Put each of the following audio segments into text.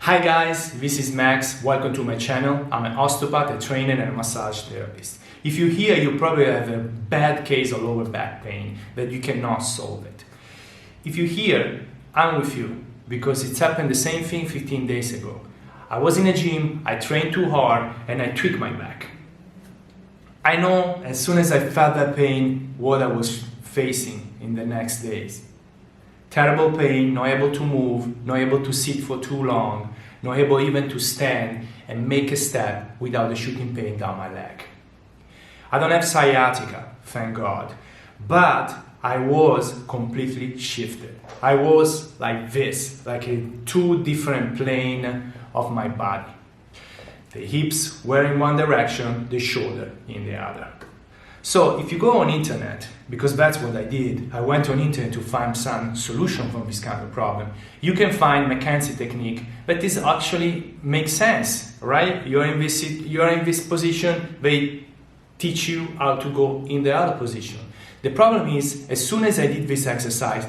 Hi guys, this is Max. Welcome to my channel. I'm an osteopath, a trainer and a massage therapist. If you're here, you probably have a bad case of lower back pain that you cannot solve it. If you're here, I'm with you because it's happened the same thing 15 days ago. I was in a gym, I trained too hard and I tweaked my back. I know as soon as I felt that pain what I was facing in the next days. Terrible pain, not able to move, not able to sit for too long, not able even to stand and make a step without a shooting pain down my leg. I don't have sciatica, thank God, but I was completely shifted. I was like this, like a two different plane of my body. The hips were in one direction, the shoulder in the other. So if you go on internet, because that's what I did, I went on internet to find some solution for this kind of problem. You can find McKenzie technique, but this actually makes sense, right? You're in this position, they teach you how to go in the other position. The problem is, as soon as I did this exercise,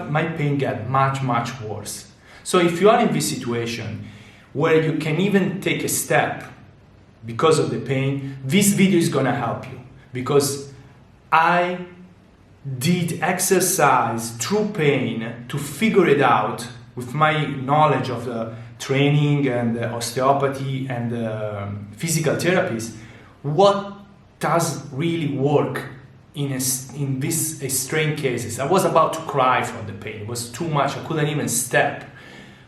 my pain got much worse. So if you are in this situation where you can even take a step because of the pain, this video is gonna help you. Because I did exercise through pain to figure it out with my knowledge of the training and the osteopathy and the physical therapies, what does really work in these extreme cases. I was about to cry from the pain, it was too much, I couldn't even step.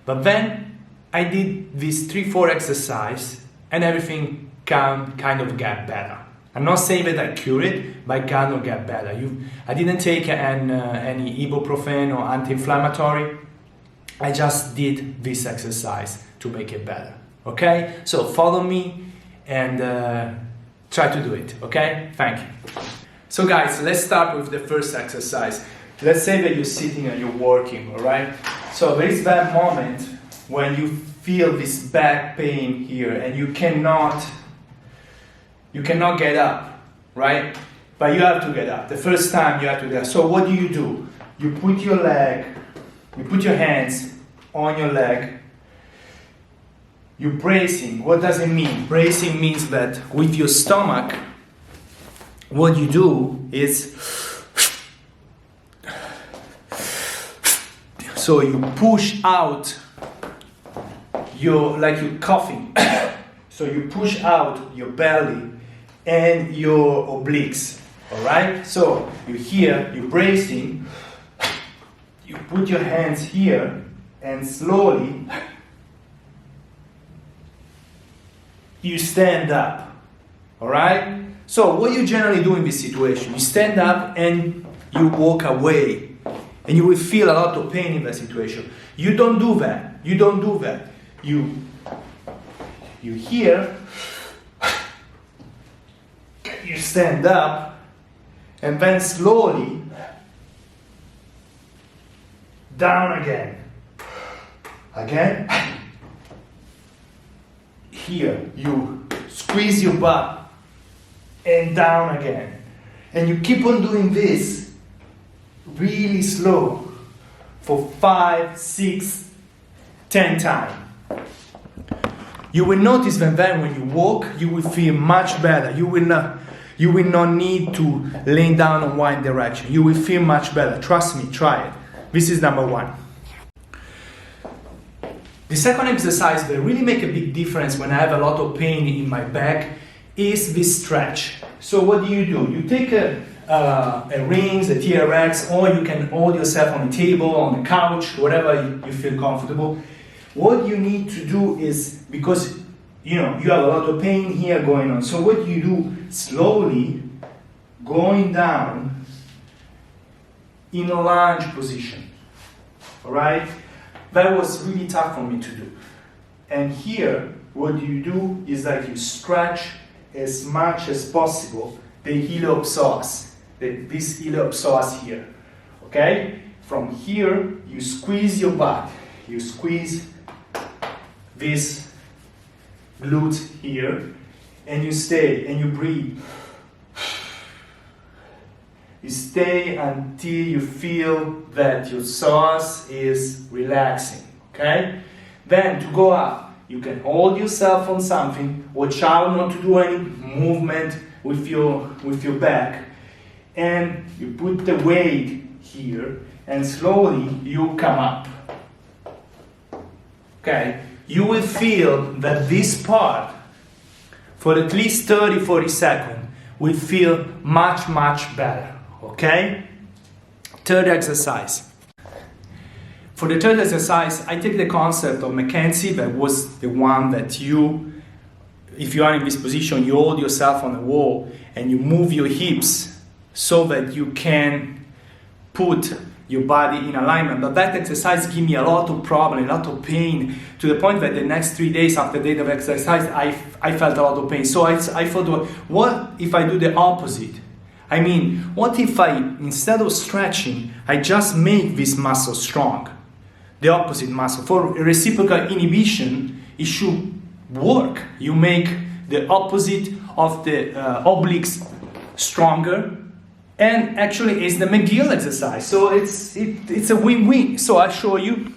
But then I did these 3-4 exercises and everything kind of got better. I'm not saying that I cured it, but I kind of got better. I didn't take any ibuprofen or anti-inflammatory. I just did this exercise to make it better. Okay? So follow me and try to do it. Okay? Thank you. So guys, let's start with the first exercise. Let's say that you're sitting and you're working, alright? So there is that moment when you feel this back pain here and you cannot get up, right? But you have to get up. The first time you have to get up. So what do? You put your hands on your leg. You're bracing. What does it mean? Bracing means that with your stomach, what you do is, so you push out like you're coughing. So you push out your belly and your obliques, all right? So you're here, you're bracing, you put your hands here and slowly you stand up, all right? So what you generally do in this situation, you stand up and you walk away and you will feel a lot of pain in that situation. You don't do that, You here, you stand up and then slowly down again. Here, you squeeze your butt and down again. And you keep on doing this really slow for 5, 6, 10 times. You will notice that then when you walk, you will feel much better. You will not need to lay down in one direction. You will feel much better. Trust me, try it. This is number one. The second exercise that really make a big difference when I have a lot of pain in my back is this stretch. So what do? You take a rings, a TRX, or you can hold yourself on the table, on the couch, whatever you feel comfortable. What you need to do is, because you have a lot of pain here going on, so what you do, slowly going down in a lunge position, all right? That was really tough for me to do. And here, what you do is that you stretch as much as possible the iliopsoas, this iliopsoas here, okay? From here, you squeeze your butt, you squeeze this glute here, and you stay and you breathe. You stay until you feel that your psoas is relaxing, okay? Then to go up, you can hold yourself on something, watch out not to do any movement with your back, and you put the weight here, and slowly you come up. Okay, you will feel that this part, for at least 30-40 seconds, will feel much better. Okay? Third exercise. For the third exercise, I take the concept of Mackenzie, that was the one that if you are in this position, you hold yourself on the wall and you move your hips so that you can put your body in alignment. But that exercise gave me a lot of problem, a lot of pain, to the point that the next 3 days after the day of exercise, I felt a lot of pain. So I thought, what if I do the opposite? I mean, what if instead of stretching, I just make this muscle strong? The opposite muscle. For reciprocal inhibition, it should work. You make the opposite of the obliques stronger, and actually it's the McGill exercise. So it's a win-win. So I show you,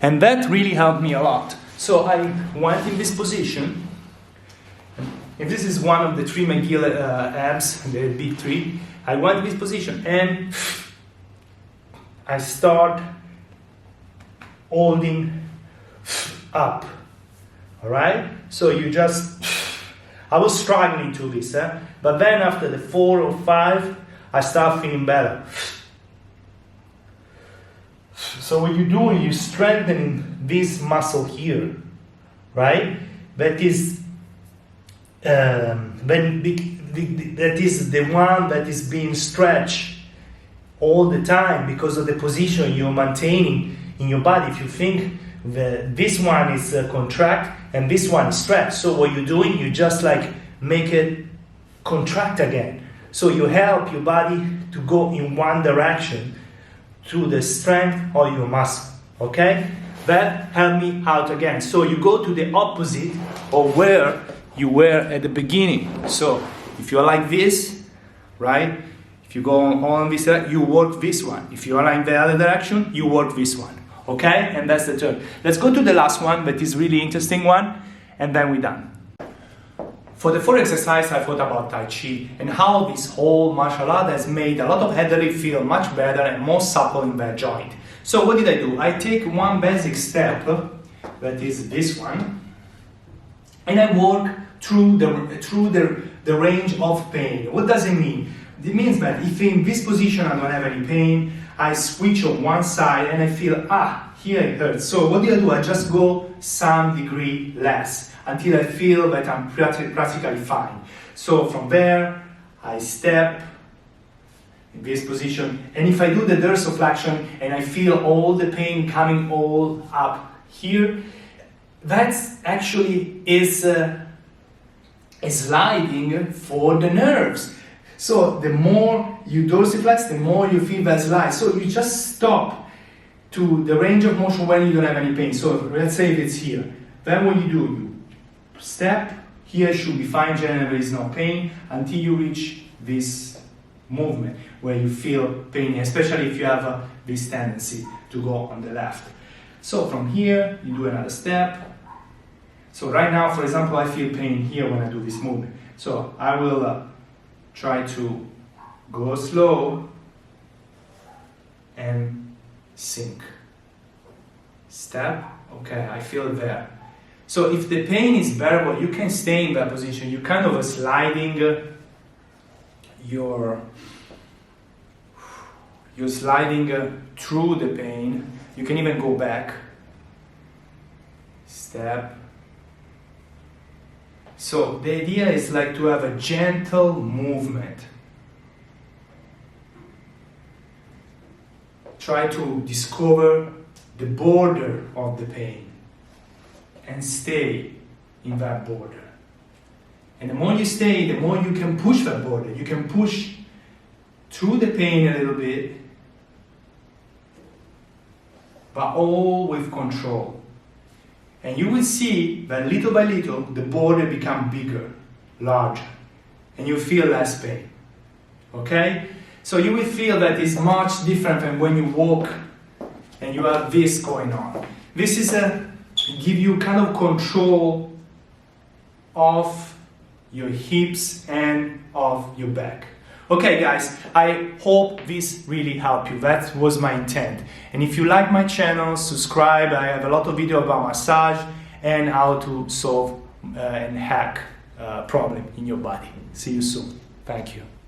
and that really helped me a lot. So I went in this position, and this is one of the 3 McGill abs, the big 3. I went in this position and I start holding up. All right? So I was struggling to this, but then after the 4 or 5, I start feeling better. So what you're doing, you're strengthening this muscle here, right? That is that is the one that is being stretched all the time because of the position you're maintaining in your body. If you think that this one is contract and this one is stretch, so what you're doing, you just like make it contract again. So you help your body to go in one direction to the strength of your muscle. Okay, that helped me out again. So you go to the opposite of where you were at the beginning. So if you're like this, right? If you go on this direction, you work this one. If you are in the other direction, you work this one. Okay? And that's the third. Let's go to the last one, that is really interesting one, and then we're done. For the fourth exercise, I thought about Tai Chi and how this whole martial art has made a lot of athletes feel much better and more supple in their joint. So what did I do? I take one basic step, that is this one, and I work through the range of pain. What does it mean? It means that if in this position I don't have any pain, I switch on one side and I feel, here it hurts. So what do? I just go some degree less until I feel that I'm practically fine. So from there, I step in this position, and if I do the dorsiflexion and I feel all the pain coming all up here, that's actually is sliding for the nerves. So the more you dorsiflex, the more you feel that slide. So you just stop to the range of motion when you don't have any pain. So let's say it's here. Then what you do, you step, here should be fine, generally there is no pain, until you reach this movement where you feel pain, especially if you have this tendency to go on the left. So from here, you do another step. So right now, for example, I feel pain here when I do this movement. So I will try to go slow and sink. Step, okay, I feel it there. So if the pain is bearable, you can stay in that position. You're kind of sliding you're sliding through the pain. You can even go back. Step. So the idea is like to have a gentle movement. Try to discover the border of the pain and stay in that border. And the more you stay, the more you can push that border. You can push through the pain a little bit, but all with control. And you will see that little by little, the border becomes bigger, larger, and you feel less pain. Okay? So you will feel that it's much different than when you walk and you have this going on. This is give you kind of control of your hips and of your back. Okay guys, I hope this really helped you. That was my intent. And if you like my channel, subscribe. I have a lot of video about massage and how to solve and hack problem in your body. See you soon. Thank you.